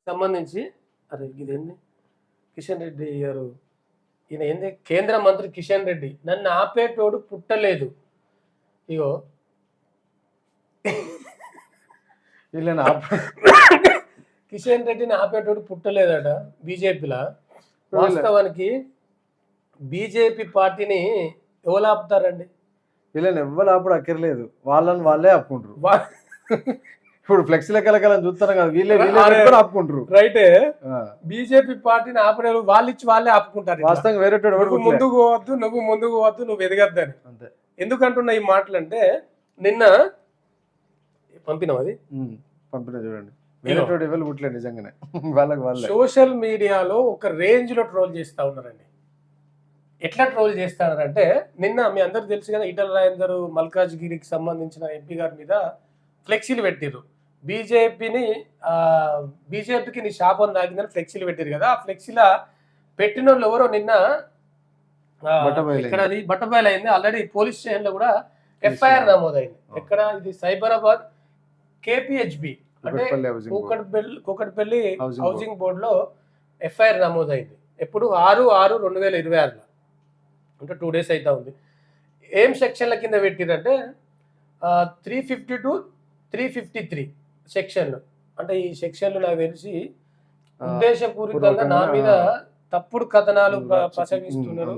సంబంధించి అరే ఇదేంది కిషన్ రెడ్డి గారు ఈయన ఏంది కేంద్ర మంత్రి కిషన్ రెడ్డి నన్ను ఆపేటోడు పుట్టలేదు ఇగో వీళ్ళని కిషన్ రెడ్డిని ఆపేటోడు పుట్టలేదట బీజేపీలా. వాస్తవానికి బీజేపీ పార్టీని ఎవరు ఆపుతారండి? వీళ్ళని ఎవ్వరు ఆపుడు అక్కర్లేదు, వాళ్ళని వాళ్ళే ఆపుకుంటారు. ఇప్పుడు ఫ్లెక్సీ లెక్కలెక్కలని చూస్తాను కదా, వీళ్ళే ఆపుకుంటారు. రైటే, బీజేపీ పార్టీని ఆపడే వాళ్ళు ఇచ్చి వాళ్ళే ఆపుకుంటారు. వాస్తవంగా వేరే ముందుకు పోవద్దు, నువ్వు ముందుకు పోవద్దు, నువ్వు ఎదగద్దని. అంతే. ఎందుకంటున్నా ఈ మాటలు అంటే నిన్న పంపినాం అది పంపిన చూడండి, వేరే ఎవరు పుట్టలేదు నిజంగానే. వాళ్ళకి వాళ్ళే సోషల్ మీడియాలో ఒక రేంజ్ లో ట్రోల్ చేస్తా ఉన్నారండి. ఎట్లా ట్రోల్ చేస్తారంటే నిన్న మీ అందరికి తెలుసు కదా, ఈటల రాజేందర్ మల్కాజ్గిరికి సంబంధించిన ఎంపీ గారి మీద ఫ్లెక్సీలు పెట్టిర్రు. బీజేపీకి నీ శాపం తాగిందని ఫ్లెక్సీలు పెట్టిరు కదా. ఆ ఫ్లెక్సీలా పెట్టిన వాళ్ళు ఎవరో నిన్న ఇక్కడ అది బట్టబయలు అయింది. ఆల్రెడీ పోలీస్ స్టేషన్ లో కూడా ఎఫ్ఐఆర్ నమోదైంది. ఎక్కడ ఇది సైబరాబాద్ కేపీహెచ్బి అంటే కూకట్పల్లి హౌసింగ్ బోర్డు లో ఎఫ్ఐఆర్ నమోదైంది. ఎప్పుడు 6/6/2026 అంటే 2 days అయితే ఉంది. ఏం సెక్షన్ల కింద పెట్టిరంటే 350 to 353 సెక్షన్లు. అంటే ఈ సెక్షన్లు నాకు తెలిసి ఉద్దేశపూరితంగా నా మీద తప్పుడు కథనాలు ప్రసంగిస్తున్నారు,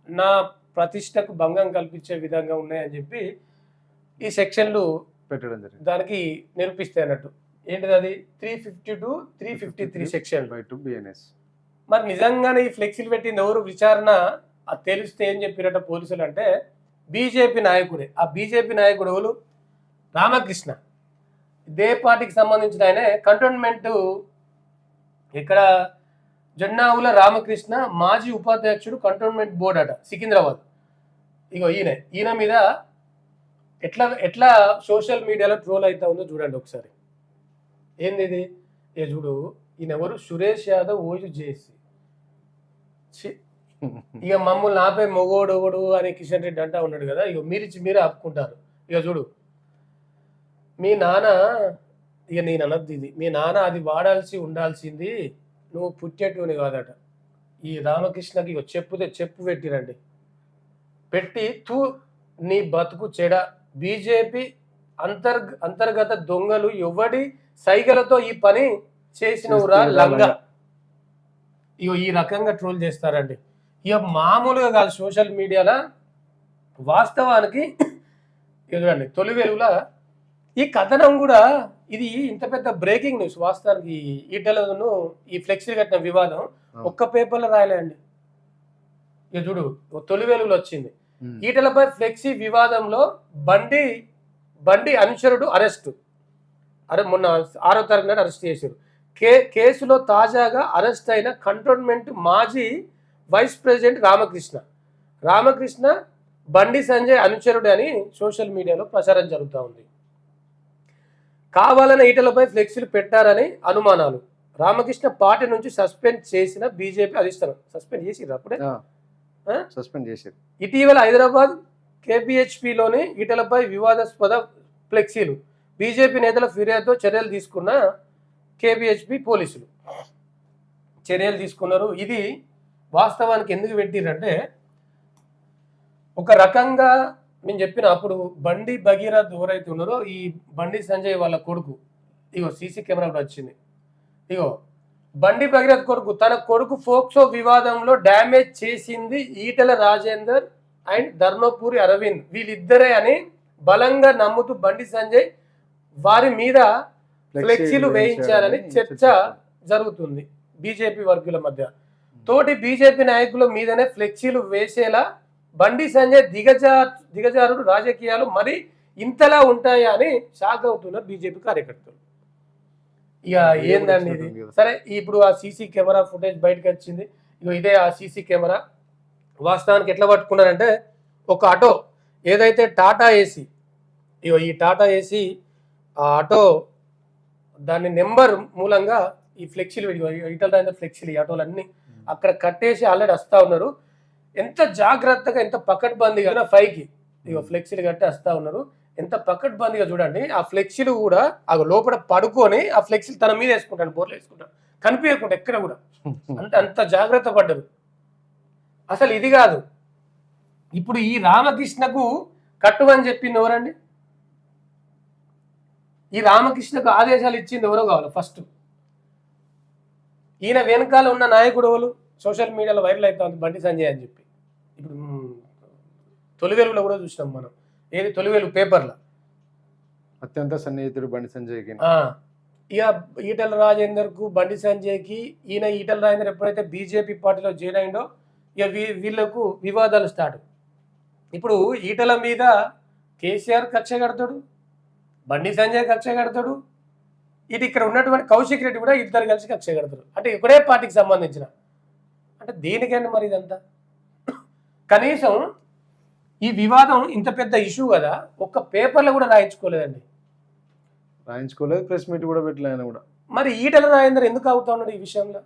నా ప్రతిష్టకు భంగం కల్పించే విధంగా ఉన్నాయని చెప్పి ఈ సెక్షన్లు పెట్టడం జరిగింది. దానికి నిరూపిస్తాయి అన్నట్టు. ఏంటిది అది 350 to 353 సెక్షన్. మరి నిజంగానే ఈ ఫ్లెక్సీలు పెట్టింది ఎవరు? విచారణ అది తెలిస్తే ఏం చెప్పారట పోలీసులు అంటే బీజేపీ నాయకుడే. ఆ బీజేపీ నాయకుడు ఎవరు? రామకృష్ణ. ఇదే పార్టీకి సంబంధించిన ఆయన కంటోన్మెంట్ ఇక్కడ జొన్నావుల రామకృష్ణ మాజీ ఉపాధ్యక్షుడు కంటోన్మెంట్ బోర్డు అట సికింద్రాబాద్. ఇగో ఈయన మీద ఎట్లా సోషల్ మీడియాలో ట్రోల్ అవుతా ఉందో చూడండి ఒకసారి. ఏంది ఇది? ఏ చూడు, ఈయన ఎవరు? సురేష్ యాదవ్ ఓజు చేసి ఇక మమ్మల్ని ఆపే మొగోడు అని కిషన్ రెడ్డి అంటా ఉన్నాడు కదా. ఇక మీరే ఆపుకుంటారు. ఇక చూడు, మీ నాన్న, ఇక నేను అనద్దు ఇది, మీ నాన్న అది వాడాల్సి ఉండాల్సింది, నువ్వు పుట్టేటోని కాదట. ఈ రామకృష్ణకి ఇక చెప్పు పెట్టిరండి. పెట్టి నీ బతుకు చెడ, బీజేపీ అంతర్గత దొంగలు, ఎవడి సైగలతో ఈ పని చేసినవురా లంగా. ఇక ఈ రకంగా ట్రోల్ చేస్తారండి. ఇక మామూలుగా కాదు సోషల్ మీడియాలో. వాస్తవానికి చూడండి, తొలి వెలుగులా ఈ కథనం కూడా ఇది ఇంత పెద్ద బ్రేకింగ్ న్యూస్. వాస్తవానికి ఈటలను ఈ ఫ్లెక్సీ కట్టిన వివాదం ఒక్క పేపర్లో రాయలేండి. ఇక చూడు, తొలి వెలుగులో వచ్చింది. ఈటలపై ఫ్లెక్సీ వివాదంలో బండి అనుచరుడు అరెస్టు. మొన్న 6వ తారీఖు నాడు అరెస్ట్ చేశారు. కేసులో తాజాగా అరెస్ట్ అయిన కంటోన్మెంట్ మాజీ వైస్ ప్రెసిడెంట్ రామకృష్ణ బండి సంజయ్ అనుచరుడు అని సోషల్ మీడియాలో ప్రచారం జరుగుతూ ఉంది. కావాలని ఈటలపై ఫ్లెక్సీలు పెట్టారని అనుమానాలు. రామకృష్ణ పార్టీ నుంచి సస్పెండ్ చేసిన బీజేపీ అధిష్టానం. సస్పెండ్ చేసిర్రు అప్పుడే సస్పెండ్ చేశారు. ఇటీవల హైదరాబాద్ కేపీహెచ్పిలోని ఈటలపై వివాదాస్పద ఫ్లెక్సీలు బీజేపీ నేతల ఫిర్యాదుతో చర్యలు తీసుకున్న కేపీహెచ్పి పోలీసులు చర్యలు తీసుకున్నారు. ఇది వాస్తవానికి ఎందుకు పెట్టిరంటే, ఒక రకంగా నేను చెప్పిన అప్పుడు బండి భగీరథ్ ఎవరైతే ఉన్నారో ఈ బండి సంజయ్ వాళ్ళ కొడుకు, ఇగో సీసీ కెమెరా కూడా వచ్చింది. ఇగో బండి భగీరథ్ కొడుకు, తన కొడుకు ఫోక్సో వివాదంలో డ్యామేజ్ చేసింది ఈటల రాజేందర్ అండ్ ధర్మపురి అరవింద్, వీళ్ళిద్దరే అని బలంగా నమ్ముతూ బండి సంజయ్ వారి మీద ఫ్లెక్సీలు వేయించారని చర్చ జరుగుతుంది బీజేపీ వర్గుల మధ్య. తోటి బీజేపీ నాయకుల మీదనే ఫ్లెక్సీలు వేసేలా బండి సంజయ్ దిగజారుడు రాజకీయాలు మరి ఇంతలా ఉంటాయా అని షాక్ అవుతున్నారు బీజేపీ కార్యకర్తలు. ఇక ఏందండి ఇది? సరే, ఇప్పుడు ఆ సీసీ కెమెరా ఫుటేజ్ బయటకు వచ్చింది. ఇక ఇదే ఆ సీసీ కెమెరా. వాస్తవానికి ఎట్లా పట్టుకున్నారంటే, ఒక ఆటో ఏదైతే టాటా ఏసీ, ఇగో ఈ టాటా ఏసీ ఆ ఆటో దాని నెంబర్ మూలంగా ఈ ఫ్లెక్సీలు ఈటల రాజేందర్ ఫ్లెక్సీలు ఈ ఆటోలన్నీ అక్కడ కట్టేసి ఆల్రెడీ వస్తూ ఉన్నారు. ఎంత జాగ్రత్తగా, ఎంత పకడ్బందీగా 5కి ఇక ఫ్లెక్సీలు కట్టి వస్తూ ఉన్నారు. ఎంత పకడ్బందీగా చూడండి. ఆ ఫ్లెక్సీలు కూడా ఆ లోపల పడుకొని ఆ ఫ్లెక్సీలు తన మీద వేసుకుంటాడు, బోర్లు వేసుకుంటాడు, కనిపించకుండా ఎక్కడ కూడా. అంత జాగ్రత్త పడ్డరు. అసలు ఇది కాదు, ఇప్పుడు ఈ రామకృష్ణకు కట్టుమని చెప్పింది ఎవరండి? ఈ రామకృష్ణకు ఆదేశాలు ఇచ్చింది ఎవరో కావాలి ఫస్ట్. ఈయన వెనకాల ఉన్న నాయకుడు ఎవరు? సోషల్ మీడియాలో వైరల్ అవుతుంది బండి సంజయ్ అని చెప్పి. ఇప్పుడు తొలివేలులో కూడా చూసినాం మనం, ఏది తొలివేలు పేపర్లో అత్యంత సన్నిహితుడు బండి సంజయ్కి. ఇక ఈటల రాజేందర్కు బండి సంజయ్కి ఈటల రాజేందర్ ఎప్పుడైతే బీజేపీ పార్టీలో జాయిన్ అయిందో ఇక వీళ్ళకు వివాదాలు స్టార్ట్. ఇప్పుడు ఈటల మీద కేసీఆర్ కక్ష కడతాడు, బండి సంజయ్ కక్ష కడతాడు, ఇది ఇక్కడ ఉన్నటువంటి కౌశిక్ రెడ్డి కూడా ఇద్దరు కలిసి కక్ష కడతారు. అంటే ఒకటే పార్టీకి సంబంధించిన, అంటే దేనికైనా మరి ఇదంతా. కనీసం ఈ వివాదం ఇంత పెద్ద ఇష్యూ కదా, ఒక్క పేపర్లో కూడా రాయించుకోలేదండి. రాయించుకోలేదు, ప్రెస్ మీట్ కూడా పెట్టలేదు ఆయన కూడా. మరి ఈటల రాజేందర్ ఎందుకు అవుతా ఉన్నాడు ఈ విషయంలో?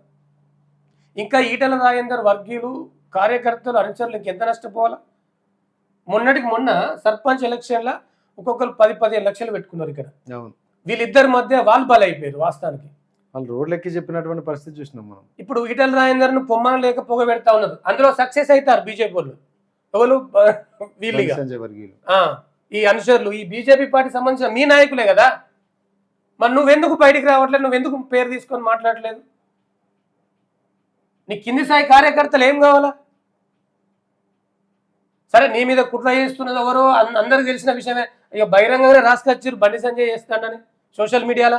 ఇంకా ఈటల రాజేందర్ వర్గీయులు, కార్యకర్తలు, అనుచరులు ఇంకెంత నష్టపోవాలా? మొన్నటికి మొన్న సర్పంచ్ ఎలక్షన్లో ఒక్కొక్కరు 10-15 లక్షలు పెట్టుకున్నారు ఇక్కడ. వీళ్ళిద్దరి మధ్య వాళ్ళు బలైపోయారు వాస్తవానికి. వాళ్ళు రోడ్లు ఎక్కి చెప్పినటువంటి పరిస్థితి చూసినాం మనం. ఇప్పుడు ఈటల రాజేందర్ను పొమ్మన లేక పొగ పెడతా ఉన్నారు. అందులో సక్సెస్ అవుతారు బీజేపీ వాళ్ళు, ఎవరు? వీళ్ళుగా ఈ అనుచరులు, ఈ బీజేపీ పార్టీ సంబంధించిన మీ నాయకులే కదా. మరి నువ్వెందుకు బయటికి రావట్లేదు? నువ్వెందుకు పేరు తీసుకొని మాట్లాడలేదు? నీ కింది స్థాయి కార్యకర్తలు ఏం కావాలా? సరే, నీ మీద కుట్ర చేస్తున్నది ఎవరో అందరికి తెలిసిన విషయమే. ఇక బహిరంగంగానే రాసుకొచ్చారు బండి సంజయ్ చేస్తాడని సోషల్ మీడియాలో.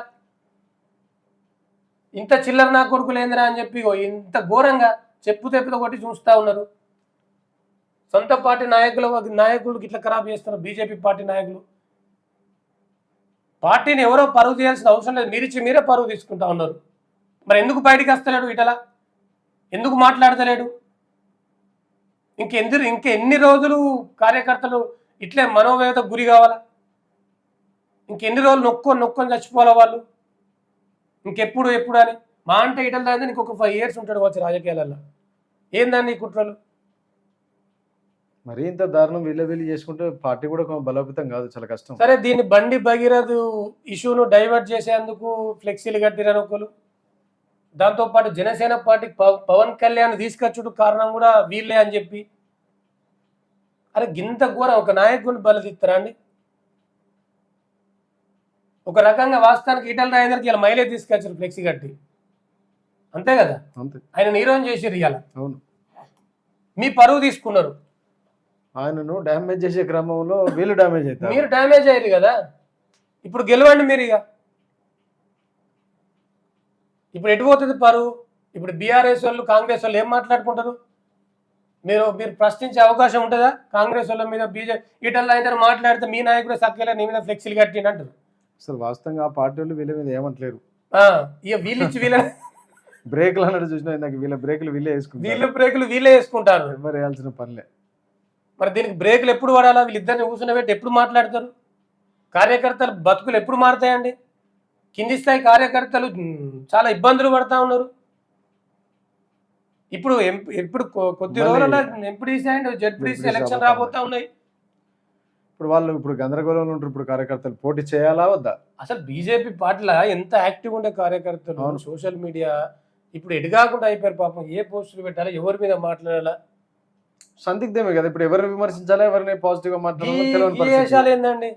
ఇంత చిల్లర నా కొడుకులు ఏందిరా అని చెప్పి ఇంత ఘోరంగా చెప్పు తెప్పుతో కొట్టి చూస్తూ ఉన్నారు. సొంత పార్టీ నాయకులు ఇట్లా ఖరాబ్ చేస్తున్నారు బీజేపీ పార్టీ నాయకులు. పార్టీని ఎవరో పరువు చేయాల్సిన అవసరం లేదు, మీరే పరువు తీసుకుంటా ఉన్నారు. మరి ఎందుకు బయటికి వస్తలేడు ఇటలా? ఎందుకు మాట్లాడతలేడు? ఇంకెన్ని రోజులు కార్యకర్తలు ఇట్లే మనోవేదకు గురి కావాలా? ఇంకెన్ని రోజులు నొక్కొని చచ్చిపోవాలా వాళ్ళు? ఇంకెప్పుడు అని మా అంటే ఈటల రాజేందర్ ఇంకొక 5 years ఉంటాడు వచ్చి రాజకీయాలలో. ఏందాన్ని ఈ కుట్రలు? మరి ఇంత దారుణం వీళ్ళు చేసుకుంటే పార్టీ కూడా బలోపేతం కాదు, చాలా కష్టం. సరే, దీన్ని బండి భగీరథ్ ఇష్యూను డైవర్ట్ చేసేందుకు ఫ్లెక్సీలు కట్టిరని ఒకరు, దాంతోపాటు జనసేన పార్టీకి పవన్ కళ్యాణ్ తీసుకొచ్చుడు కారణం కూడా వీళ్ళే అని చెప్పి. అరే గింత ఘోరం ఒక నాయకుడిని బలదిస్తారా అండి? ఒక రకంగా వాస్తవానికి ఈటల రాజేందర్కి ఇలా మైలేజ్ తీసుకొచ్చారు ఫ్లెక్సీ కట్టి, అంతే కదా. ఆయన నీరోజు చేసిరు ఇవాళ. అవును, మీ పరువు తీసుకున్నారు. ఆయనను డ్యామేజ్ చేసే క్రమంలో వీళ్ళు డ్యామేజ్ అవుతారు. మీరు డ్యామేజ్ అయ్యారు కదా. ఇప్పుడు గెలవండి మీరు. ఇక ఇప్పుడు ఎటు పోతుంది పరువు? ఇప్పుడు బీఆర్ఎస్ వాళ్ళు, కాంగ్రెస్ వాళ్ళు ఏం మాట్లాడుకుంటారు? మీరు ప్రశ్నించే అవకాశం ఉంటుందా? కాంగ్రెస్ వాళ్ళ మీద బీజేపీ ఈటల రాజేందర్ మాట్లాడితే మీ నాయకుడు సక్కేలా నీ మీద ఫ్లెక్సీలు కట్టిండి అంటారు. అసలు వాస్తవంగా ఆ పార్టీ వాళ్ళు వీళ్ళ మీద ఏమంటలేరు. ఇక వీళ్ళిచ్చి వీళ్ళ బ్రేక్లు అన్నట్టు చూసినా ఇందాక వీళ్ళ బ్రేకులు వీళ్ళే వేసుకుంటారు. ఎవరు వేయాల్సిన పనిలే. మరి దీనికి బ్రేకులు ఎప్పుడు పడాలా? వీళ్ళిద్దరిని కూర్చున్నబెట్టి ఎప్పుడు మాట్లాడతారు? కార్యకర్తలు బతుకులు ఎప్పుడు మారుతాయండి? కింది స్థాయి కార్యకర్తలు చాలా ఇబ్బందులు పడతా ఉన్నారు. ఇప్పుడు కొద్ది రోజుల్లో ఎంపీడీసీ అండ్ జెడ్పీడీసీ ఎలక్షన్ రాబోతా ఉన్నాయి. ఇప్పుడు గందరగోళంలో ఉంటారు. ఇప్పుడు కార్యకర్తలు పోటీ చేయాలా వద్దా? అసలు బీజేపీ పార్టీలో ఎంత యాక్టివ్ ఉండే కార్యకర్తలు సోషల్ మీడియా ఇప్పుడు ఎడగాకుండా అయిపోయారు పాపం. ఏ పోస్టులు పెట్టాలా, ఎవరి మీద మాట్లాడాలా సందిగ్ధమే కదా. ఇప్పుడు ఎవరిని విమర్శించాలా, ఎవరిని పాజిటివ్ గా మాట్లాడాలి ఏందండి?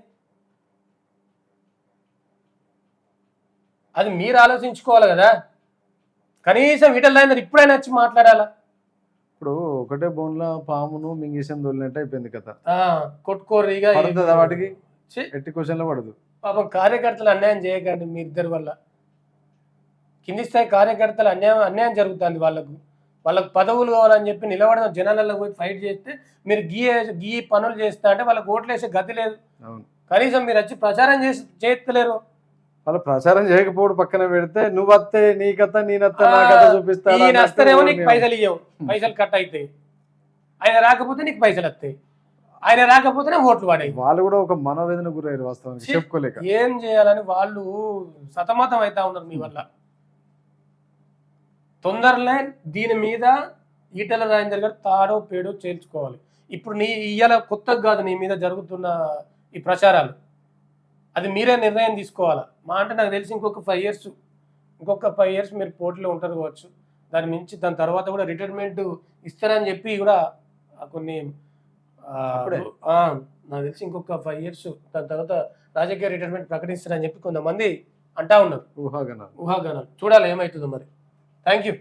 అది మీరు ఆలోచించుకోవాలి కదా. కనీసం ఈటల రాజేందర్ ఇప్పుడైనా వచ్చి మాట్లాడాలా? ఇప్పుడు ఒకటే బోన్లో పామును మింగేసం దొల్లినట్టు అయిపోయింది కదా. కొట్టుకోరిగా వాటికి ఎట్టి క్వశ్చన్లో పడదు. పాపం కార్యకర్తలు అన్యాయం చేయకండి మీ ఇద్దరి వల్ల. కింది స్థాయి కార్యకర్తలు అన్యాయం జరుగుతుంది. వాళ్ళకు పదవులు కావాలని చెప్పి నిలబడడం, జనాలలో పోయి ఫైట్ చేస్తే మీరు గీ పనులు చేస్తా అంటే వాళ్ళకి ఓట్లు వేసే గతి లేదు. కనీసం మీరు వచ్చి ప్రచారం చేస్తలేరు. వాళ్ళు ప్రచారం చేయకపోవడం పక్కన పెడితే నువ్వు వస్తే నీ కథ నేనత్త నా కథ చూపిస్తా. వస్తేనేమో నీకు పైసలు ఇవ్వవు, పైసలు కట్ అవుతాయి. ఆయన రాకపోతే నీకు పైసలు వస్తాయి, ఆయన రాకపోతేనే ఓట్లు పడాయి. వాళ్ళు కూడా ఒక మనోవేదన గురయ్యారు వాస్తవానికి, చెప్పుకోలేక. ఏం చేయాలని వాళ్ళు సతమతం అవుతా ఉన్నారు మీ వల్ల. తొందరలే దీని మీద ఈటల రాజేందర్ గారు తాడో పేడో చేర్చుకోవాలి. ఇప్పుడు ఇవాళ కొత్తగా కాదు నీ మీద జరుగుతున్న ఈ ప్రచారాలు. అది మీరే నిర్ణయం తీసుకోవాలా. మా అంటే నాకు తెలిసి ఇంకొక 5 years మీరు పోటీలో ఉంటారు కావచ్చు. దాని తర్వాత కూడా రిటైర్మెంట్ ఇస్తారని చెప్పి కూడా కొన్ని అప్పుడే? నాకు తెలిసి ఇంకొక 5 years దాని తర్వాత రాజకీయ రిటైర్మెంట్ ప్రకటిస్తారని చెప్పి కొంతమంది అంటా ఉన్నారు. ఊహాగానాలు. ఊహాగానాలు. చూడాలి ఏమవుతుందో మరి. Thank you.